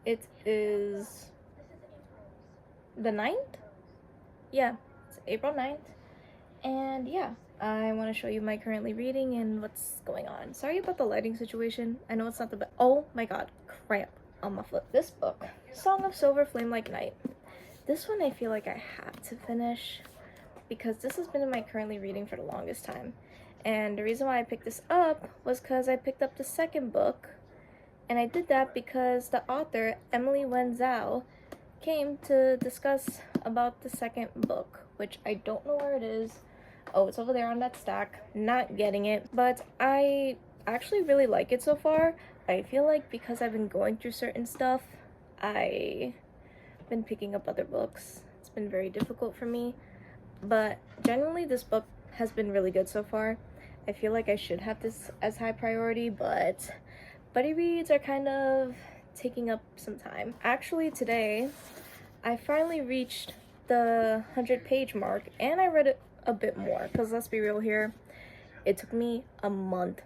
It is the 9th? Yeah, it's April 9th. And yeah, I want to show you my currently reading and what's going on. Sorry about the lighting situation. I know it's not the best. Oh my god, cramp on my foot. This book, Song of Silver Flame Like Night. This one I feel like I have to finish because this has been in my currently reading for the longest time. And the reason why I picked this up was because I picked up the second book. And I did that because the author, Emily Wen Zhao, came to discuss about the second book, which I don't know where it is. Oh, it's over there on that stack. Not getting it, but I actually really like it so far. I feel like because I've been going through certain stuff, I've been picking up other books. It's been very difficult for me, but generally this book has been really good so far. I feel like I should have this as high priority, but buddy reads are kind of taking up some time. Actually, today I finally reached the 100-page mark, and I read it a bit more, because let's be real here, it took me a month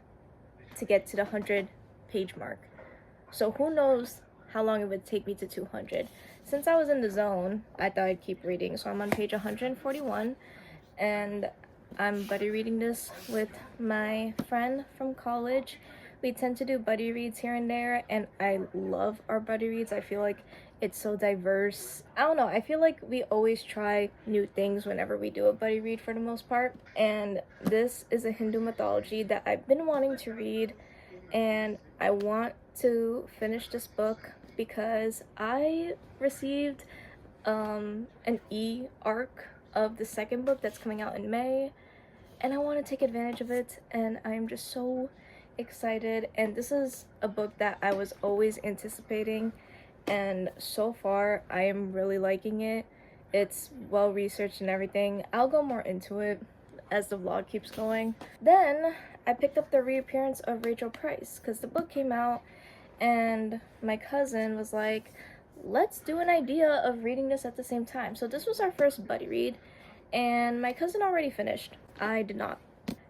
to get to the 100-page mark. So who knows how long it would take me to 200. Since I was in the zone, I thought I'd keep reading, so I'm on page 141, and I'm buddy reading this with my friend from college. We tend to do buddy reads here and there, and I love our buddy reads. I feel like it's so diverse. I don't know, I feel like we always try new things whenever we do a buddy read for the most part. And this is a Hindu mythology that I've been wanting to read, and I want to finish this book because I received an e-arc of the second book that's coming out in May, and I want to take advantage of it, and I'm just so excited. And this is a book that I was always anticipating, and so far I am really liking it. It's well researched and everything. I'll go more into it as the vlog keeps going. Then I picked up the Reappearance of Rachel Price because the book came out, and my cousin was like, let's do an idea of reading this at the same time. So this was our first buddy read, and my cousin already finished. I did not.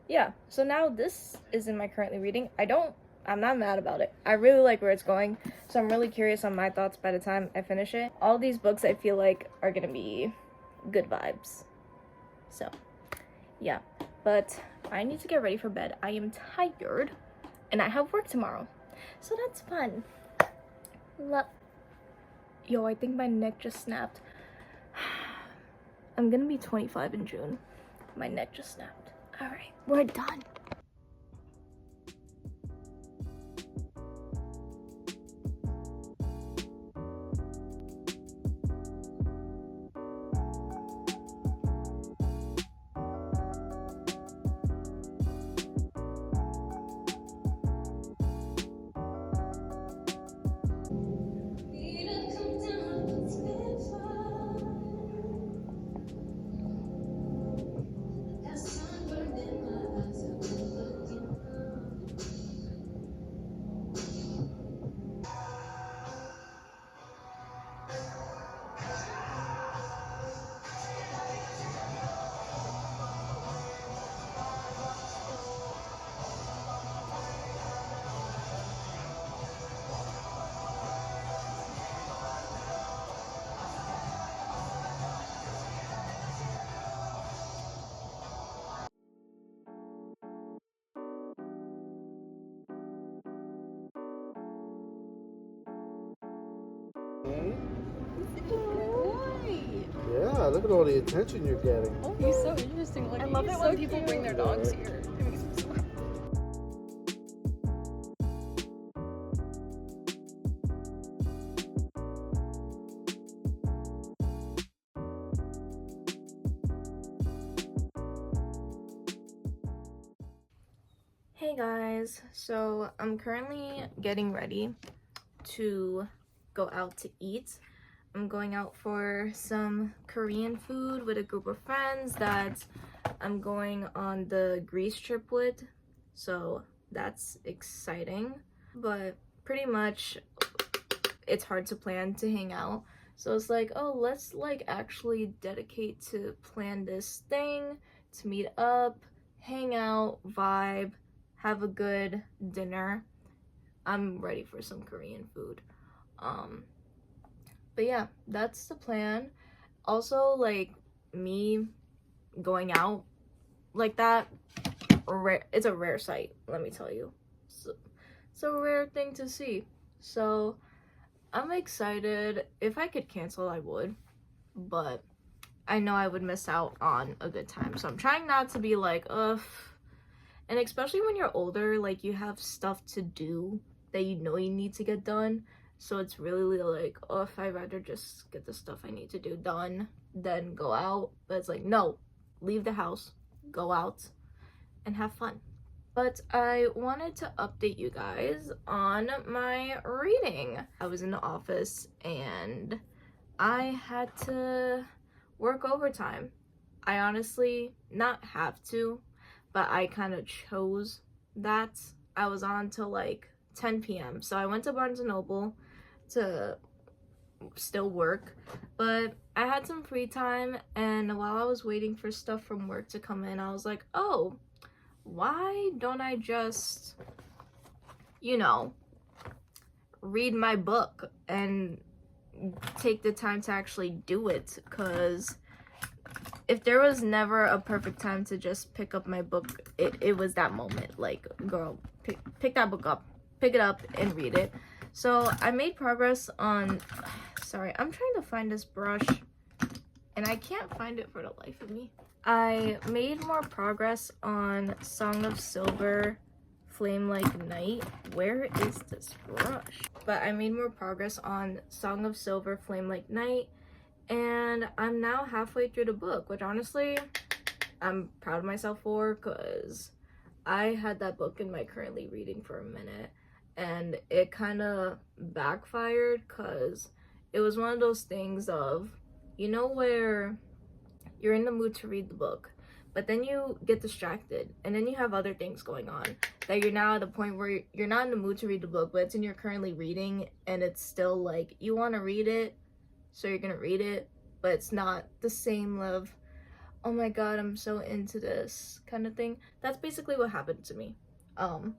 Yeah, so now this is in my currently reading. I'm not mad about it. I really like where it's going, so I'm really curious on my thoughts by the time I finish it. All these books I feel like are gonna be good vibes. So, yeah. But I need to get ready for bed. I am tired, and I have work tomorrow. So that's fun. Yo, I think my neck just snapped. I'm gonna be 25 in June. My neck just snapped. Alright, we're done. Yeah, look at all the attention you're getting. Oh, he's so interesting. Like, I love it when people bring their dogs here. It makes me so happy. Hey guys, so I'm currently getting ready to go out to eat. I'm going out for some Korean food with a group of friends that I'm going on the Greece trip with, so that's exciting. But pretty much it's hard to plan to hang out, so it's like, oh, let's like actually dedicate to plan this thing, to meet up, hang out, vibe, have a good dinner. I'm ready for some Korean food. But yeah, that's the plan. Also, like, me going out like that, it's a rare sight, let me tell you. It's a rare thing to see. So I'm excited. If I could cancel, I would, but I know I would miss out on a good time. So I'm trying not to be like, ugh. And especially when you're older, like, you have stuff to do that you know you need to get done. So it's really like, oh, if I'd rather just get the stuff I need to do done than go out. But it's like, no, leave the house, go out, and have fun. But I wanted to update you guys on my reading. I was in the office and I had to work overtime. I honestly not have to, but I kind of chose that. I was on till like 10 p.m. So I went to Barnes & Noble to still work, but I had some free time, and while I was waiting for stuff from work to come in, I was like, oh, why don't I just, you know, read my book and take the time to actually do it? Because if there was never a perfect time to just pick up my book, it was that moment. Like, girl, pick that book up, pick it up and read it. So I made progress on, sorry, I'm trying to find this brush and I can't find it for the life of me. I made more progress on Song of Silver, Flame Like Night. Where is this brush? But I made more progress on Song of Silver, Flame Like Night, and I'm now halfway through the book, which honestly, I'm proud of myself for, because I had that book in my currently reading for a minute, and it kind of backfired, because it was one of those things of, you know, where you're in the mood to read the book, but then you get distracted, and then you have other things going on, that you're now at a point where you're not in the mood to read the book, but it's in your currently reading, and it's still like, you want to read it, so you're gonna read it, but it's not the same love, oh my god, I'm so into this kind of thing. That's basically what happened to me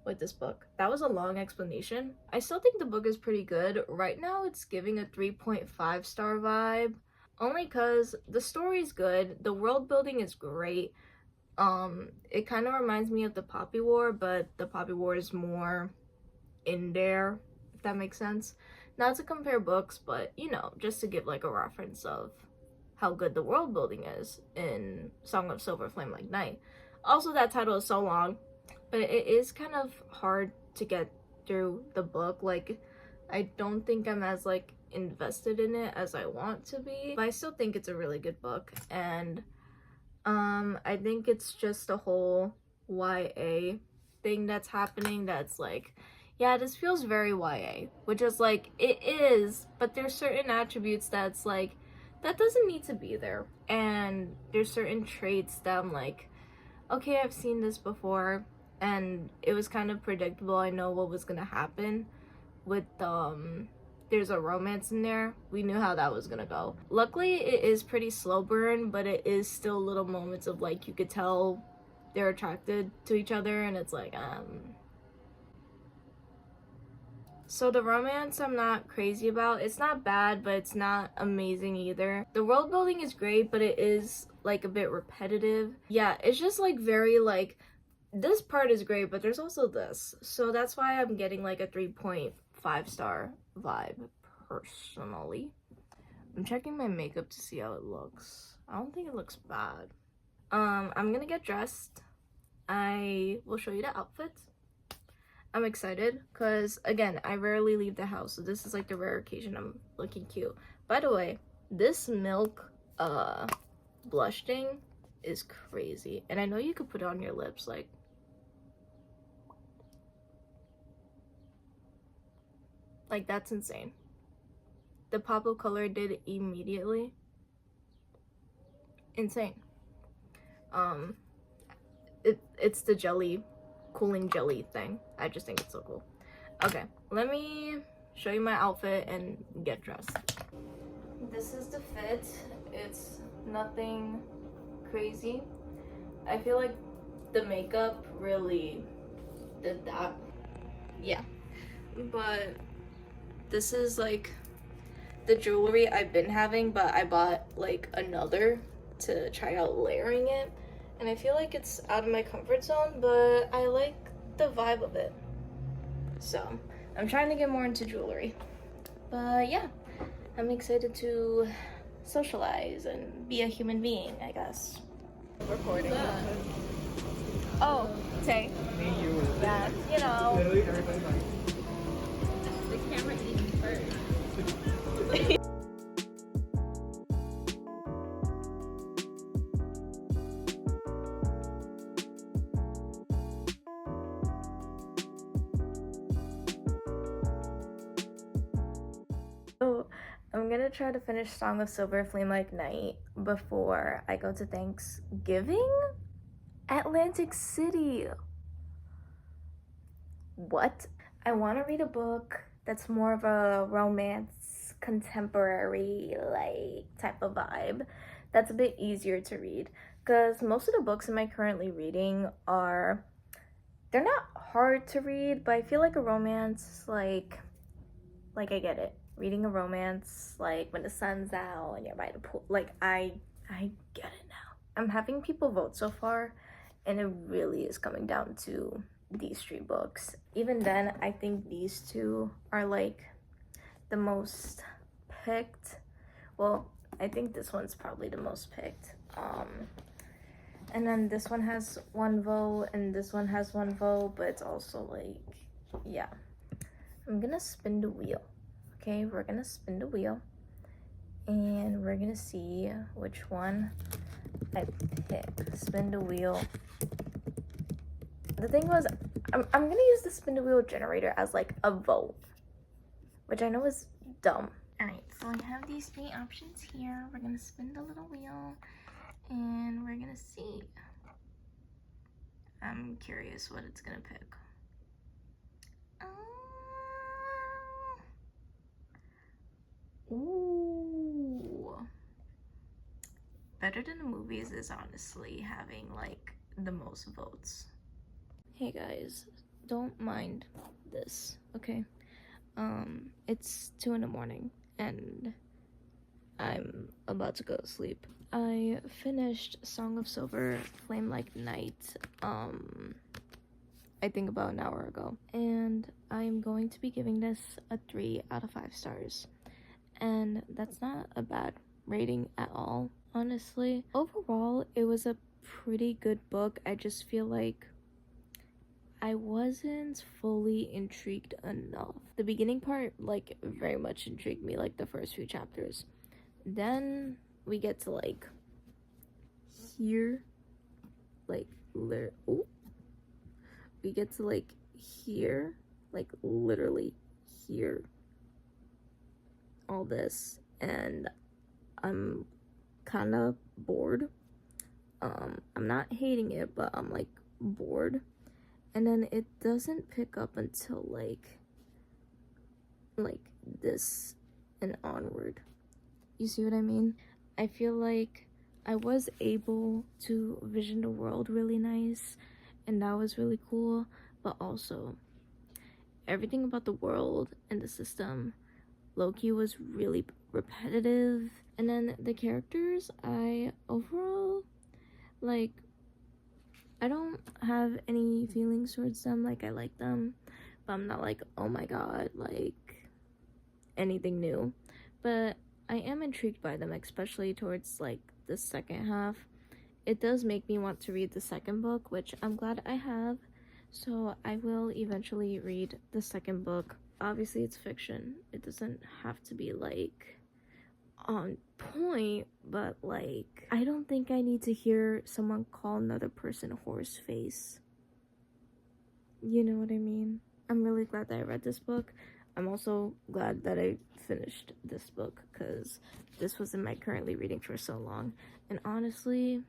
with this book. That was a long explanation. I still think the book is pretty good. Right now it's giving a 3.5 star vibe, only because the story's good, the world building is great. It kind of reminds me of the Poppy War, but the Poppy War is more in there, if that makes sense. Not to compare books, but, you know, just to give like a reference of how good the world building is in Song of Silver, Flame Like Night. Also, that title is so long, but it is kind of hard to get through the book. Like, I don't think I'm as like invested in it as I want to be, but I still think it's a really good book. And I think it's just a whole YA thing that's happening that's like, yeah, this feels very YA, which is like, it is, but there's certain attributes that's like, that doesn't need to be there. And there's certain traits that I'm like, okay, I've seen this before, and it was kind of predictable. I know what was gonna happen with, there's a romance in there. We knew how that was gonna go. Luckily, it is pretty slow burn, but it is still little moments of like, you could tell they're attracted to each other, and it's like, So the romance I'm not crazy about. It's not bad, but it's not amazing either. The world building is great, but it is like a bit repetitive. Yeah, it's just like very like, this part is great, but there's also this. So that's why I'm getting like a 3.5 star vibe personally. I'm checking my makeup to see how it looks. I don't think it looks bad. I'm gonna get dressed. I will show you the outfits. I'm excited because, again, I rarely leave the house, so this is like the rare occasion I'm looking cute. By the way, this milk blush thing is crazy, and I know you could put it on your lips, like, that's insane. The pop of color did immediately. Insane. It's the jelly, cooling jelly thing. I just think it's so cool. Okay, let me show you my outfit and get dressed. This is the fit. It's nothing crazy. I feel like the makeup really did that. Yeah, but this is like the jewelry I've been having, but I bought like another to try out layering it. And I feel like it's out of my comfort zone, but I like the vibe of it. So I'm trying to get more into jewelry. But yeah, I'm excited to socialize and be a human being, I guess. Recording. Oh, Tay. Yeah, you know. The camera's even first. So I'm gonna try to finish Song of Silver Flame Like Night before I go to Thanksgiving? Atlantic City. What? I want to read a book that's more of a romance, contemporary, like, type of vibe. That's a bit easier to read. Because most of the books am I currently reading are, they're not hard to read, but I feel like a romance, like I get it. Reading a romance, like when the sun's out and you're by the pool, like I get it now. I'm having people vote so far, and it really is coming down to these three books. Even then, I think these two are like the most picked. Well, I think this one's probably the most picked. And then this one has one vote, and this one has one vote, but it's also like, yeah. I'm gonna spin the wheel. Okay, we're gonna spin the wheel, and we're gonna see which one I pick. Spin the wheel. The thing was, I'm gonna use the spin the wheel generator as like a vote, which I know is dumb. Alright, so I have these three options here. We're gonna spin the little wheel, and we're gonna see. I'm curious what it's gonna pick. Ooh. Better Than the Movies is honestly having like the most votes. Hey guys, don't mind this, okay? It's 2 in the morning and I'm about to go to sleep. I finished Song of Silver Flame Like Night, I think about an hour ago. And I'm going to be giving this a 3 out of 5 stars. And that's not a bad rating at all, honestly. Overall, it was a pretty good book. I just feel like I wasn't fully intrigued enough. The beginning part, like, very much intrigued me, like the first few chapters. Then we get to like here, like we get to like here, like literally here, all this, and I'm kind of bored. I'm not hating it, but I'm like bored. And then it doesn't pick up until like this and onward. You see what I mean? I feel like I was able to vision the world really nice, and that was really cool, but also everything about the world and the system low-key was really repetitive. And then the characters, I overall, like, I don't have any feelings towards them. Like, I like them, but I'm not like, oh my god, like anything new. But I am intrigued by them, especially towards like the second half. It does make me want to read the second book, which I'm glad I have. So I will eventually read the second book. Obviously it's fiction. It doesn't have to be like on point, but like I don't think I need to hear someone call another person horse face. You know what I mean? I'm really glad that I read this book. I'm also glad that I finished this book because this was in my currently reading for so long. And honestly,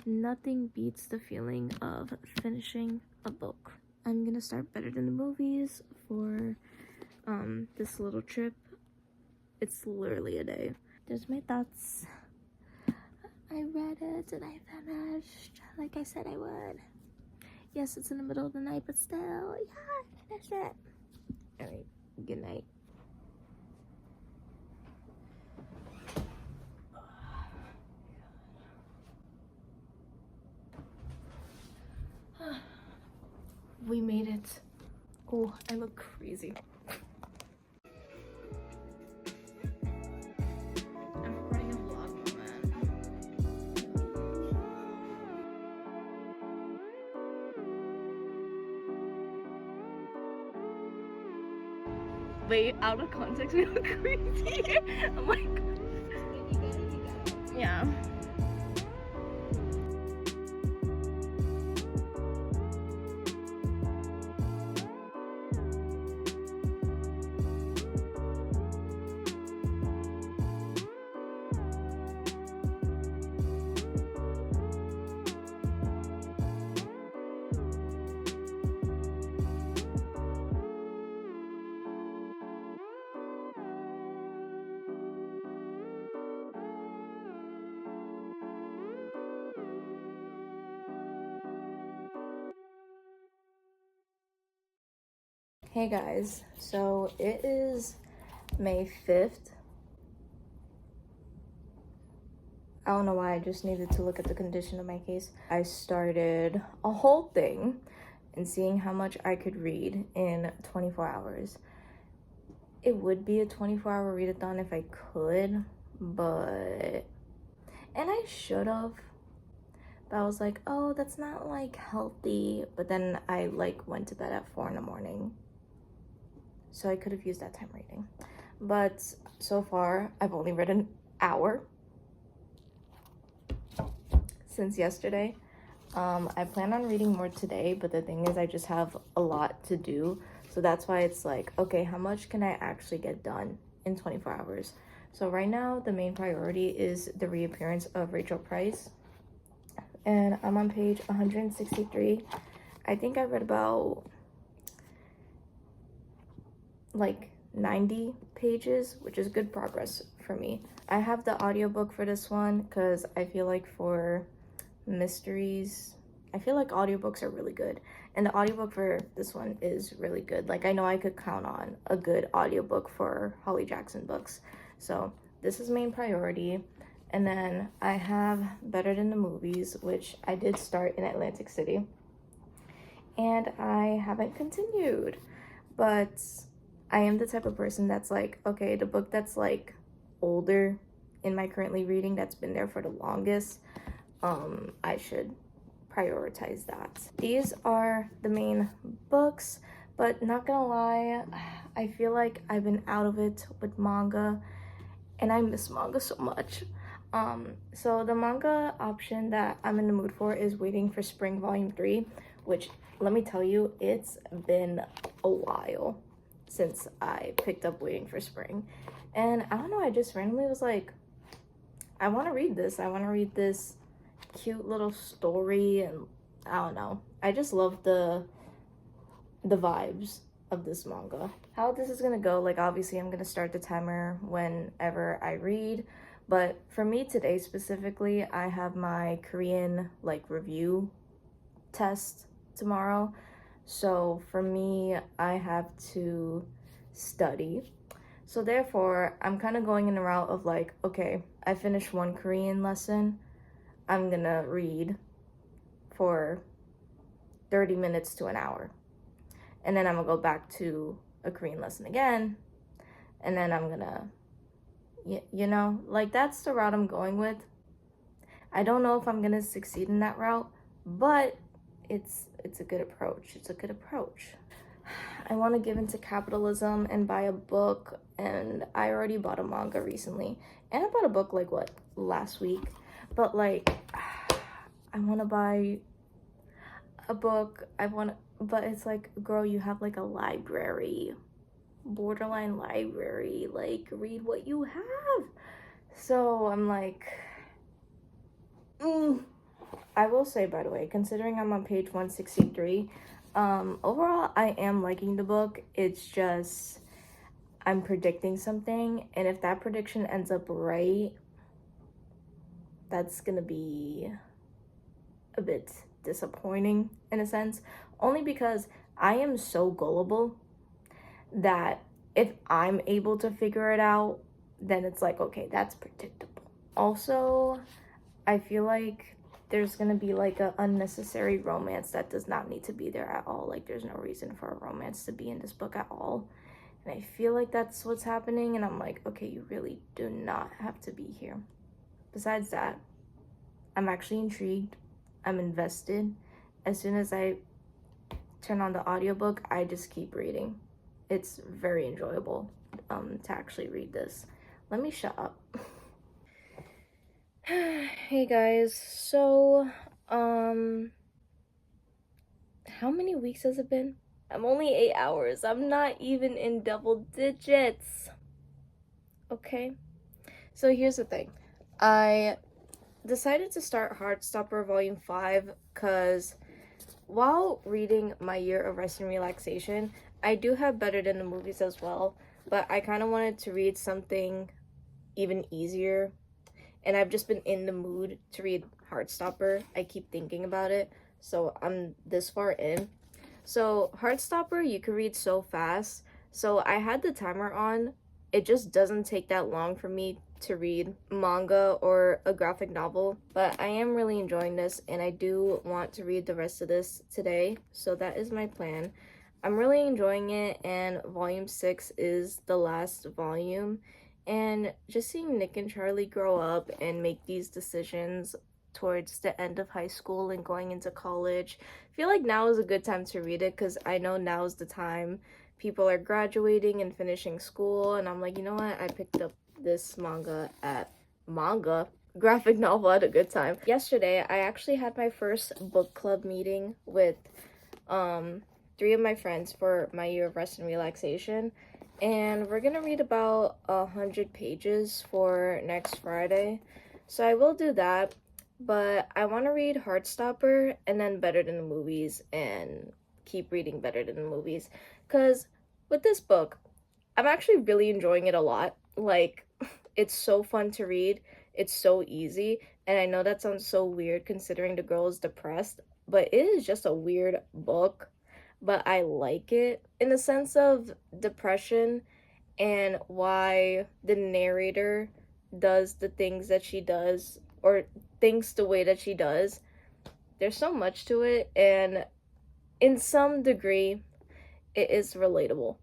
nothing beats the feeling of finishing a book. I'm gonna start Better Than the Movies for this little trip. It's literally a day. There's my thoughts. I read it and I finished like I said I would. Yes, it's in the middle of the night, but still, yeah, I finished it. Alright, good night. we made it. Oh, I look crazy. I'm recording a vlog moment. Wait, out of context, we look crazy. I'm like, yeah. Hey guys, so it is May 5th. I don't know why, I just needed to look at the condition of my case. I started a whole thing and seeing how much I could read in 24 hours. It would be a 24-hour readathon if I could, but... And I should have. But I was like, oh, that's not like healthy. But then I like went to bed at 4 in the morning. So I could have used that time reading. But so far, I've only read an hour since yesterday. I plan on reading more today, but the thing is I just have a lot to do. So that's why it's like, okay, how much can I actually get done in 24 hours? So right now, the main priority is the reappearance of Rachel Price. And I'm on page 163. I think I read about like 90 pages, which is good progress for me. I have the audiobook for this one because I feel like for mysteries, I feel like audiobooks are really good. And the audiobook for this one is really good. Like, I know I could count on a good audiobook for Holly Jackson books. So this is main priority. And then I have Better Than the Movies, which I did start in Atlantic City. And I haven't continued. But I am the type of person that's like, okay, the book that's like older in my currently reading, that's been there for the longest, I should prioritize that. These are the main books, but not gonna lie, I feel like I've been out of it with manga, and I miss manga so much. So the manga option that I'm in the mood for is Waiting for Spring Volume 3, which, let me tell you, it's been a while since I picked up Waiting for Spring. And I don't know, I just randomly was like, I want to read this. I want to read this cute little story, and I don't know. I just love the vibes of this manga. How this is gonna go, like, obviously I'm gonna start the timer whenever I read, but for me today specifically, I have my Korean like review test tomorrow. So for me, I have to study. So therefore, I'm kind of going in the route of like, okay, I finished one Korean lesson. I'm gonna read for 30 minutes to an hour. And then I'm gonna go back to a Korean lesson again. And then I'm gonna, you know, like that's the route I'm going with. I don't know if I'm gonna succeed in that route, but it's a good approach. It's a good approach. I want to give into capitalism and buy a book, and I already bought a manga recently, and I bought a book like what, last week, but like I want to buy a book. But it's like, girl, you have like a library, borderline library, like read what you have. So I'm like, I will say, by the way, considering I'm on page 163, overall I am liking the book. It's just I'm predicting something, and if that prediction ends up right, that's gonna be a bit disappointing in a sense, only because I am so gullible that if I'm able to figure it out, then it's like, okay, that's predictable. Also, I feel like there's gonna be like a unnecessary romance that does not need to be there at all. Like there's no reason for a romance to be in this book at all. And I feel like that's what's happening, and I'm like, okay, you really do not have to be here. Besides that, I'm actually intrigued. I'm invested. As soon as I turn on the audiobook, I just keep reading. It's very enjoyable to actually read this. Let me shut up. Hey guys, so how many weeks has it been? I'm only 8 hours. I'm not even in double digits. Okay, so here's the thing. I decided to start Heartstopper Volume 5 because while reading My Year of Rest and Relaxation, I do have Better Than the Movies as well, but I kind of wanted to read something even easier, and I've just been in the mood to read Heartstopper. I keep thinking about it, so I'm this far in. So Heartstopper, you can read so fast, so I had the timer on. It just doesn't take that long for me to read manga or a graphic novel, but I am really enjoying this, and I do want to read the rest of this today, so that is my plan. I'm really enjoying it, and volume 6 is the last volume, and just seeing Nick and Charlie grow up and make these decisions towards the end of high school and going into college, I feel like now is a good time to read it, because I know now is the time people are graduating and finishing school, and I'm like, you know what, I picked up this graphic novel at a good time. Yesterday, I actually had my first book club meeting with 3 of my friends for My Year of Rest and Relaxation, and we're gonna read about 100 pages for next Friday, so I will do that. But I want to read Heartstopper and then Better Than the Movies and keep reading Better Than the Movies, because with this book, I'm actually really enjoying it a lot. Like, it's so fun to read, it's so easy, and I know that sounds so weird considering the girl is depressed, but it is just a weird book, but I like it in the sense of depression and why the narrator does the things that she does, or thinks the way that she does. There's so much to it, and in some degree, it is relatable.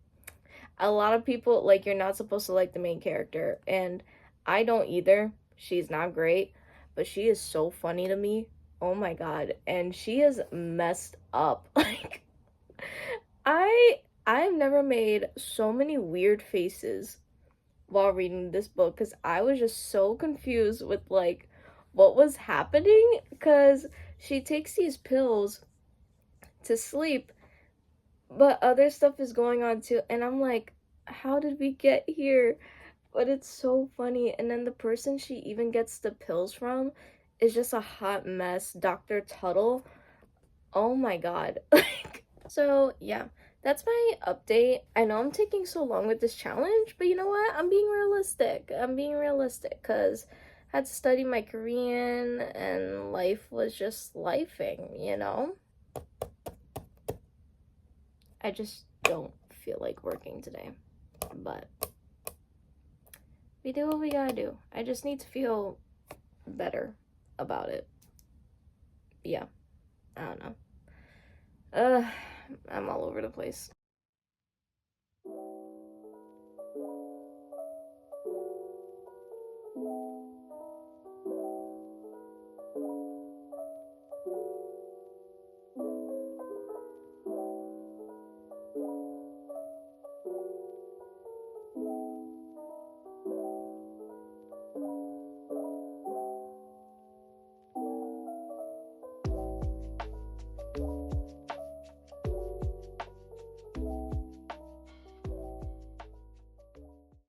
A lot of people, like, you're not supposed to like the main character, and I don't either. She's not great, but she is so funny to me. Oh my god. And she is messed up. Like, I've never made so many weird faces while reading this book, because I was just so confused with, like, what was happening, because she takes these pills to sleep, but other stuff is going on too, and I'm like, how did we get here? But it's so funny. And then the person she even gets the pills from is just a hot mess, Dr. Tuttle. Oh my god. Like, so yeah, that's my update. I know I'm taking so long with this challenge, but you know what, I'm being realistic because I had to study my Korean, and life was just lifing, you know? I just don't feel like working today, but we do what we gotta do. I just need to feel better about it. Yeah, I don't know. I'm all over the place.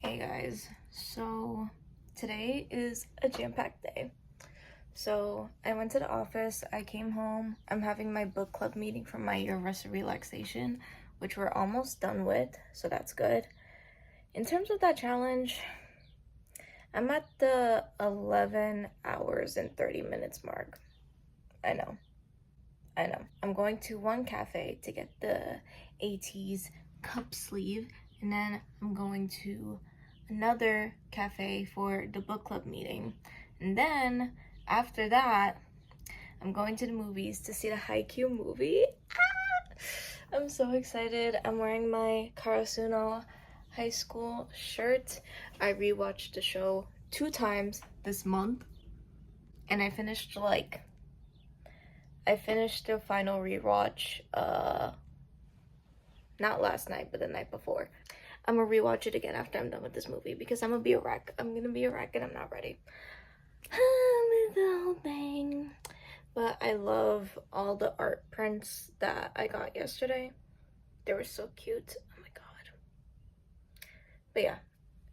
Hey guys, so today is a jam-packed day. So I went to the office, I came home, I'm having my book club meeting for My Year of Rest and Relaxation, which we're almost done with, so that's good. In terms of that challenge, I'm at the 11 hours and 30 minutes mark. I know. I'm going to one cafe to get the Ateez cup sleeve, and then I'm going to another cafe for the book club meeting. And then after that, I'm going to the movies to see the Haikyuu movie. I'm so excited. I'm wearing my Karasuno high school shirt. I rewatched the show 2 times this month, and I finished the final rewatch not last night, but the night before. I'm gonna rewatch it again after I'm done with this movie because I'm gonna be a wreck. I'm gonna be a wreck and I'm not ready with the whole thing. But I love all the art prints that I got yesterday. They were so cute. Oh my god. But yeah,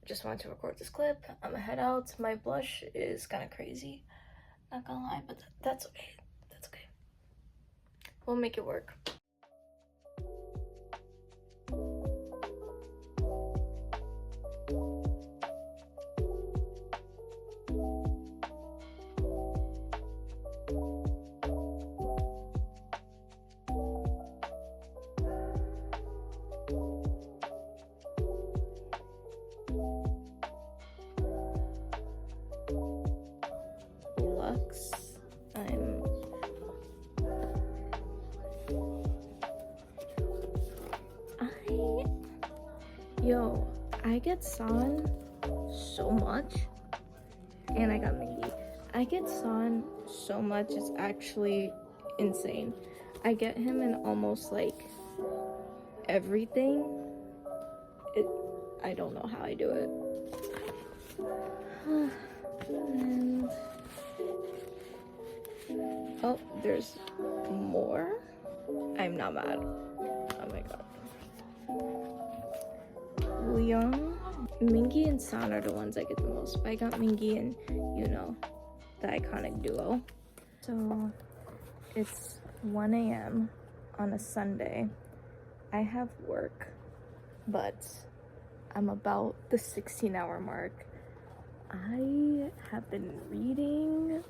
just wanted to record this clip. I'm gonna head out. My blush is kind of crazy, not gonna lie, but that's okay. That's okay. We'll make it work. Yo, I get San so much, and I got Mingy. I get San so much, it's actually insane. I get him in almost like everything. I don't know how I do it. And oh, there's more. I'm not mad. Oh my god. Young, Mingy and San are the ones I get the most, but I got Mingy and, you know, the iconic duo. So it's 1 a.m. on a Sunday. I have work, but I'm about the 16-hour mark. I have been reading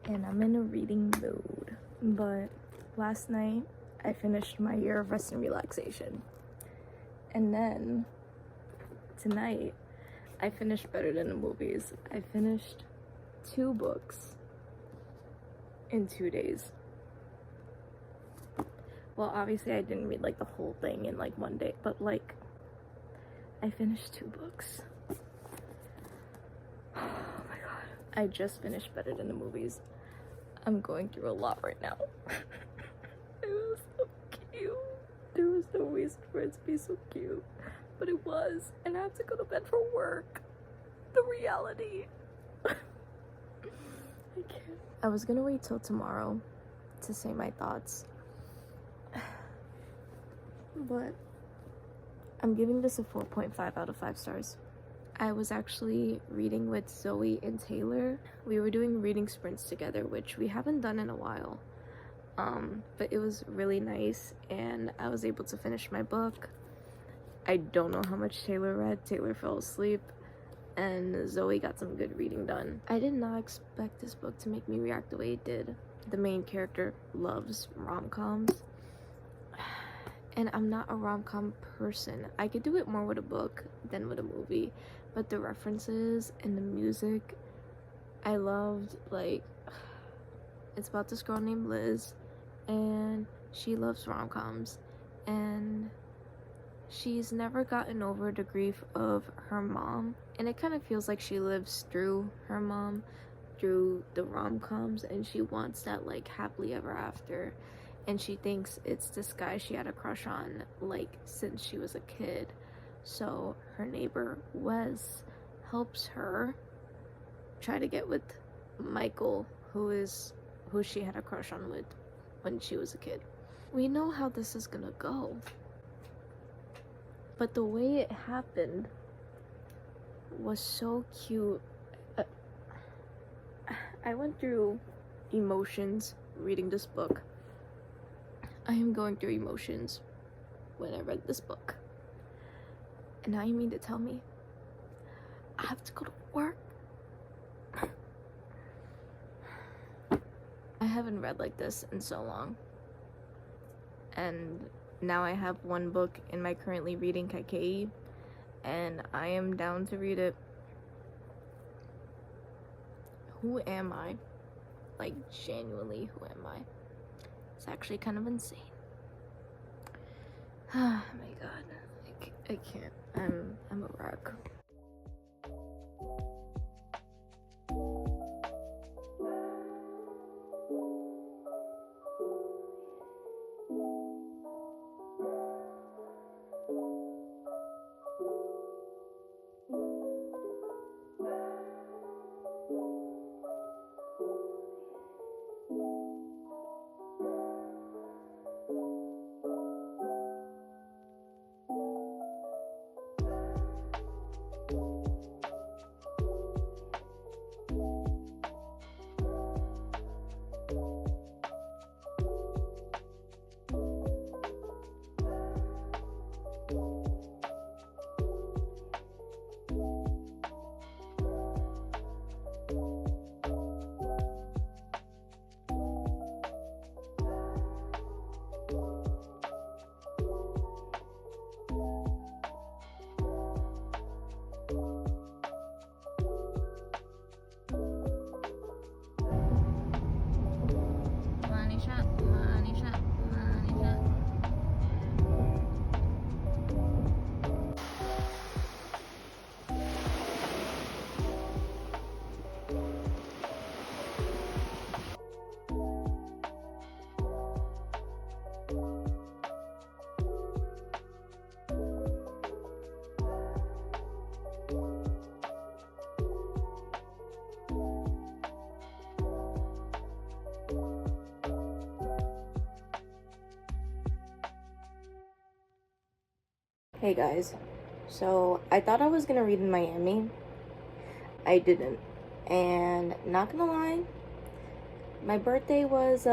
and I'm in a reading mood, but last night I finished my year of rest and relaxation, and then tonight I finished better than the movies. I finished 2 books in 2 days. Well, obviously I didn't read like the whole thing in like 1 day, but like I finished 2 books. Oh my god. I just finished better than the movies. I'm going through a lot right now. It was so cute. There was no reason for it to be so cute, but it was, and I have to go to bed for work. The reality. I can't. I was gonna wait till tomorrow to say my thoughts, but I'm giving this a 4.5 out of 5 stars. I was actually reading with Zoe and Taylor. We were doing reading sprints together, which we haven't done in a while. But it was really nice, and I was able to finish my book. I don't know how much Taylor read. Taylor fell asleep, and Zoe got some good reading done. I did not expect this book to make me react the way it did. The main character loves rom-coms, and I'm not a rom-com person. I could do it more with a book than with a movie, but the references and the music I loved. Like, it's about this girl named Liz, and she loves rom-coms, and she's never gotten over the grief of her mom, and it kind of feels like she lives through her mom, through the rom-coms, and she wants that like happily ever after. And she thinks it's this guy she had a crush on like since she was a kid. So her neighbor Wes helps her try to get with Michael, who she had a crush on with when she was a kid. We know how this is gonna go, but the way it happened was so cute. I went through emotions reading this book. I am going through emotions when I read this book. And now you mean to tell me I have to go to work? I haven't read like this in so long. And now I have 1 book in my currently reading, Kaikeyi, and I am down to read it. Who am I? Like, genuinely, who am I? It's actually kind of insane. Oh my god, I can't. I'm a wreck. Hey guys, so I thought I was gonna read in Miami. I didn't, and not gonna lie, my birthday was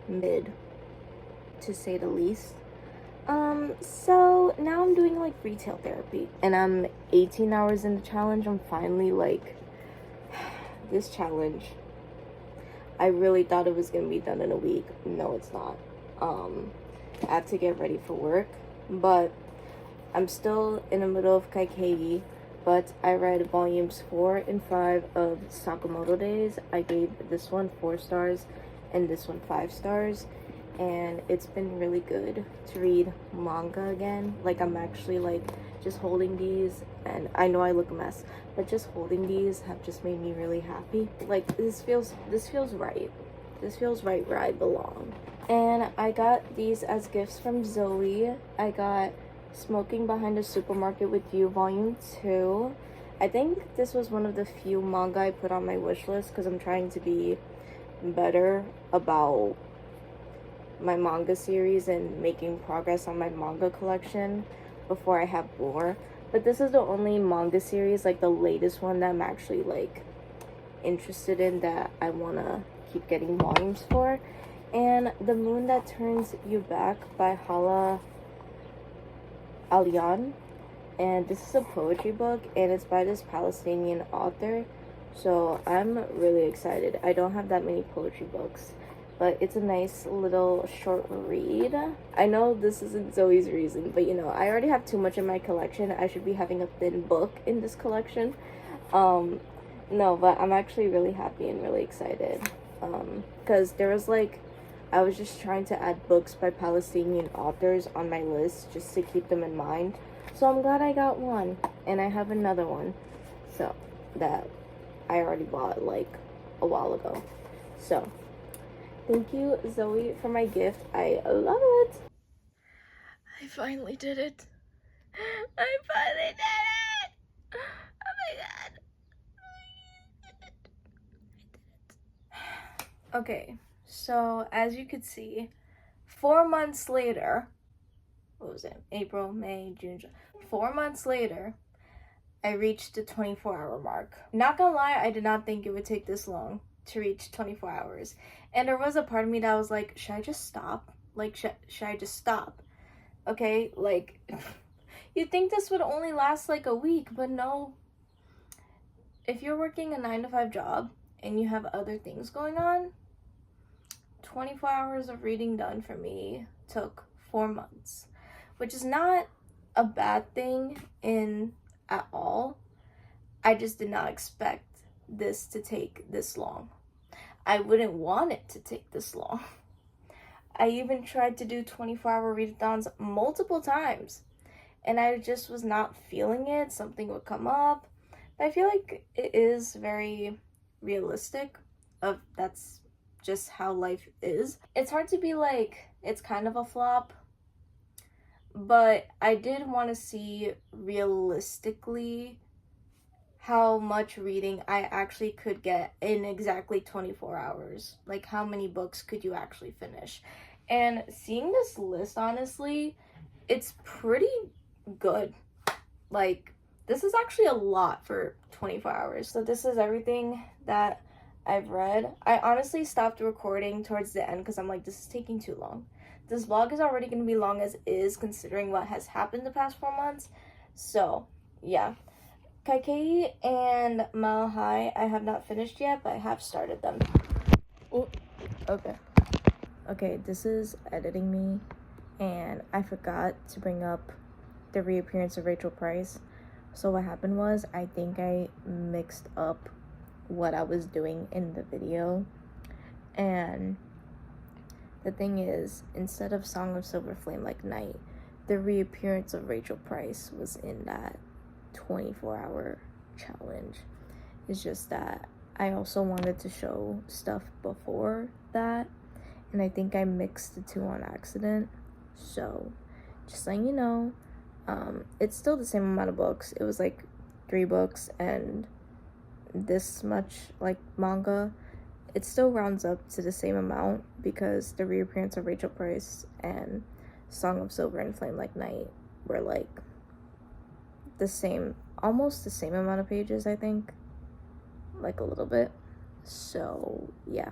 mid, to say the least. So now I'm doing like retail therapy, and I'm 18 hours in the challenge. I'm finally like, this challenge, I really thought it was gonna be done in a week. No, it's not. I have to get ready for work, but I'm still in the middle of Kaikeyi, but I read volumes 4 and 5 of Sakamoto Days. I gave this one 4 stars and this one 5 stars, and it's been really good to read manga again. Like, I'm actually like just holding these, and I know I look a mess, but just holding these have just made me really happy. Like, this feels right. This feels right where I belong. And I got these as gifts from Zoe. I got Smoking Behind a Supermarket with You, Volume 2. I think this was one of the few manga I put on my wish list because I'm trying to be better about my manga series and making progress on my manga collection before I have more. But this is the only manga series, like the latest one, that I'm actually like interested in, that I want to keep getting volumes for. And The Moon That Turns You Back by Hala Alian, and this is a poetry book, and it's by this Palestinian author, so I'm really excited. I don't have that many poetry books, but it's a nice little short read. I know this isn't Zoe's reason, but you know, I already have too much in my collection. I should be having a thin book in this collection. No, but I'm actually really happy and really excited, because there was like, I was just trying to add books by Palestinian authors on my list just to keep them in mind. So I'm glad I got one, and I have another one, so that I already bought like a while ago. So thank you, Zoe, for my gift. I love it. I finally did it. I finally did it. Oh my god. Okay, so as you could see, 4 months later, what was it? April, May, June, July. 4 months later, I reached the 24-hour mark. Not gonna lie, I did not think it would take this long to reach 24 hours. And there was a part of me that was like, should I just stop? Like, should I just stop? Okay, like, you'd think this would only last like a week, but no. If you're working a 9-to-5 job and you have other things going on, 24 hours of reading done for me took 4 months, which is not a bad thing at all. I just did not expect this to take this long. I wouldn't want it to take this long. I even tried to do 24-hour readathons multiple times, and I just was not feeling it. Something would come up. But I feel like it is very realistic of that's just how life is. It's hard to be like, it's kind of a flop, but I did want to see realistically how much reading I actually could get in exactly 24 hours. Like, how many books could you actually finish? And seeing this list, honestly, it's pretty good. Like, this is actually a lot for 24 hours. So this is everything that I've read. I honestly stopped recording towards the end because I'm like, this is taking too long. This vlog is already going to be long as is, considering what has happened the past 4 months. So, yeah. Kaikeyi and Mile High, I have not finished yet, but I have started them. Oh, okay. Okay, this is editing me, and I forgot to bring up the reappearance of Rachel Price. So what happened was, I think I mixed up what I was doing in the video, and the thing is, instead of Song of Silver Flame Like Night, the reappearance of Rachel Price was in that 24-hour challenge. It's just that I also wanted to show stuff before that, and I think I mixed the two on accident. So just letting you know, it's still the same amount of books. It was like 3 books and this much like manga. It still rounds up to the same amount because the reappearance of Rachel Price and Song of Silver and Flame Like Night were like the same, almost the same amount of pages, I think, like a little bit. So yeah,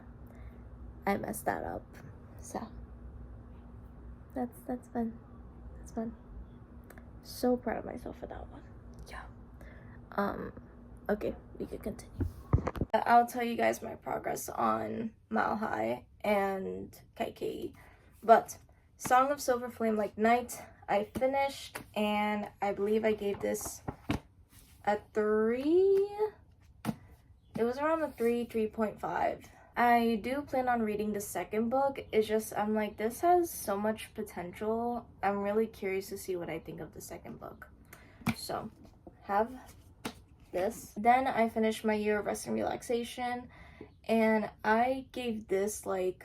I messed that up. So that's fun. That's fun. So proud of myself for that one. Yeah. Okay, we can continue. I'll tell you guys my progress on Mile High and Kaikeyi. But Song of Silver Flame Like Night, I finished, and I believe I gave this a 3. It was around a 3.5. I do plan on reading the second book. It's just, I'm like, this has so much potential. I'm really curious to see what I think of the second book. So, have this. Then I finished My Year of Rest and Relaxation, and I gave this like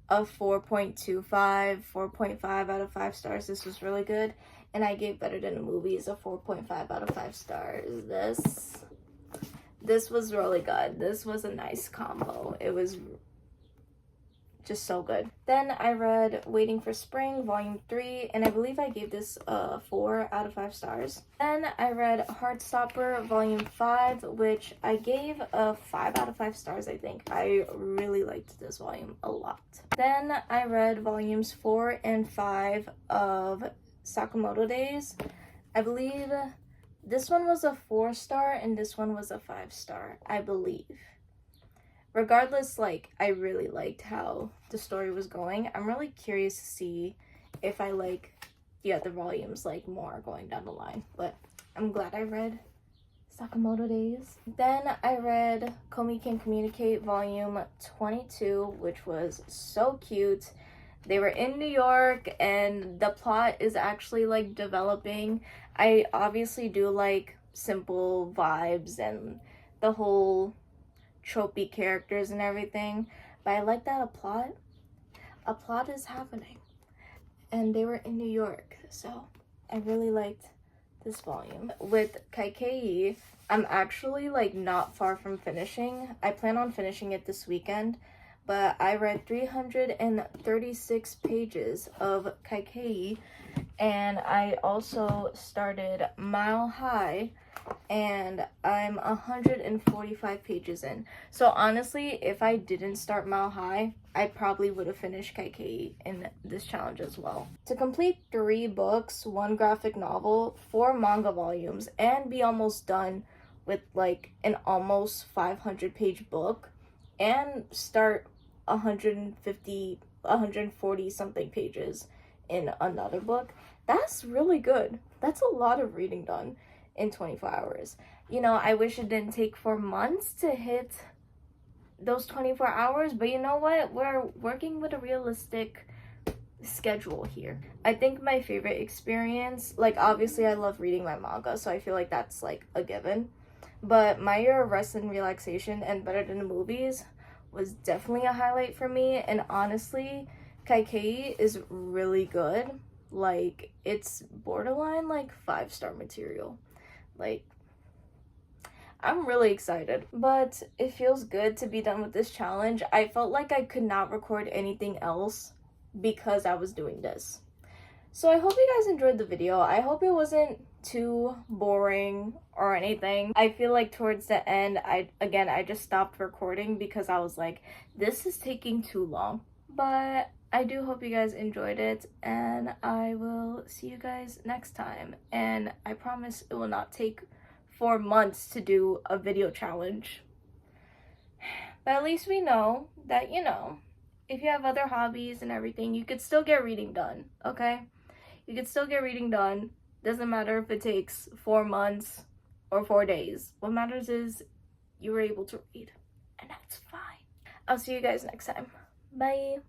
a 4.5 out of 5 stars. This was really good. And I gave Better Than the Movies a 4.5 out of 5 stars. This was really good. This was a nice combo. It was just so good. Then I read Waiting for Spring, Volume 3, and I believe I gave this a 4 out of 5 stars. Then I read Heartstopper, Volume 5, which I gave a 5 out of 5 stars, I think. I really liked this volume a lot. Then I read Volumes 4 and 5 of Sakamoto Days. I believe this one was a 4-star and this one was a 5-star, I believe. Regardless, like, I really liked how the story was going. I'm really curious to see if I like the other volumes, like, more going down the line. But I'm glad I read Sakamoto Days. Then I read Komi Can Communicate Volume 22, which was so cute. They were in New York, and the plot is actually, like, developing. I obviously do like simple vibes and the whole tropey characters and everything, but I like that a plot is happening, and they were in New York, so I really liked this volume. With Kaikeyi, I'm actually like not far from finishing. I plan on finishing it this weekend, but I read 336 pages of Kaikeyi, and I also started Mile High, and I'm 145 pages in. So honestly, if I didn't start Mile High, I probably would have finished Kaikeyi in this challenge as well. To complete 3 books, 1 graphic novel, 4 manga volumes, and be almost done with like an almost 500-page book, and start 140 something pages in another book, that's really good. That's a lot of reading done in 24 hours. You know, I wish it didn't take 4 months to hit those 24 hours, but you know what? We're working with a realistic schedule here. I think my favorite experience, like obviously I love reading my manga, so I feel like that's like a given, but My Year of Rest and Relaxation and Better Than the Movies was definitely a highlight for me. And honestly, Kaikeyi is really good. Like, it's borderline like 5-star material. Like, I'm really excited, but it feels good to be done with this challenge. I felt like I could not record anything else because I was doing this. So I hope you guys enjoyed the video. I hope it wasn't too boring or anything. I feel like towards the end, I just stopped recording because I was like, this is taking too long. But I do hope you guys enjoyed it, and I will see you guys next time. And I promise it will not take 4 months to do a video challenge. But at least we know that, you know, if you have other hobbies and everything, you could still get reading done, okay? You could still get reading done. Doesn't matter if it takes 4 months or 4 days. What matters is you were able to read, and that's fine. I'll see you guys next time. Bye.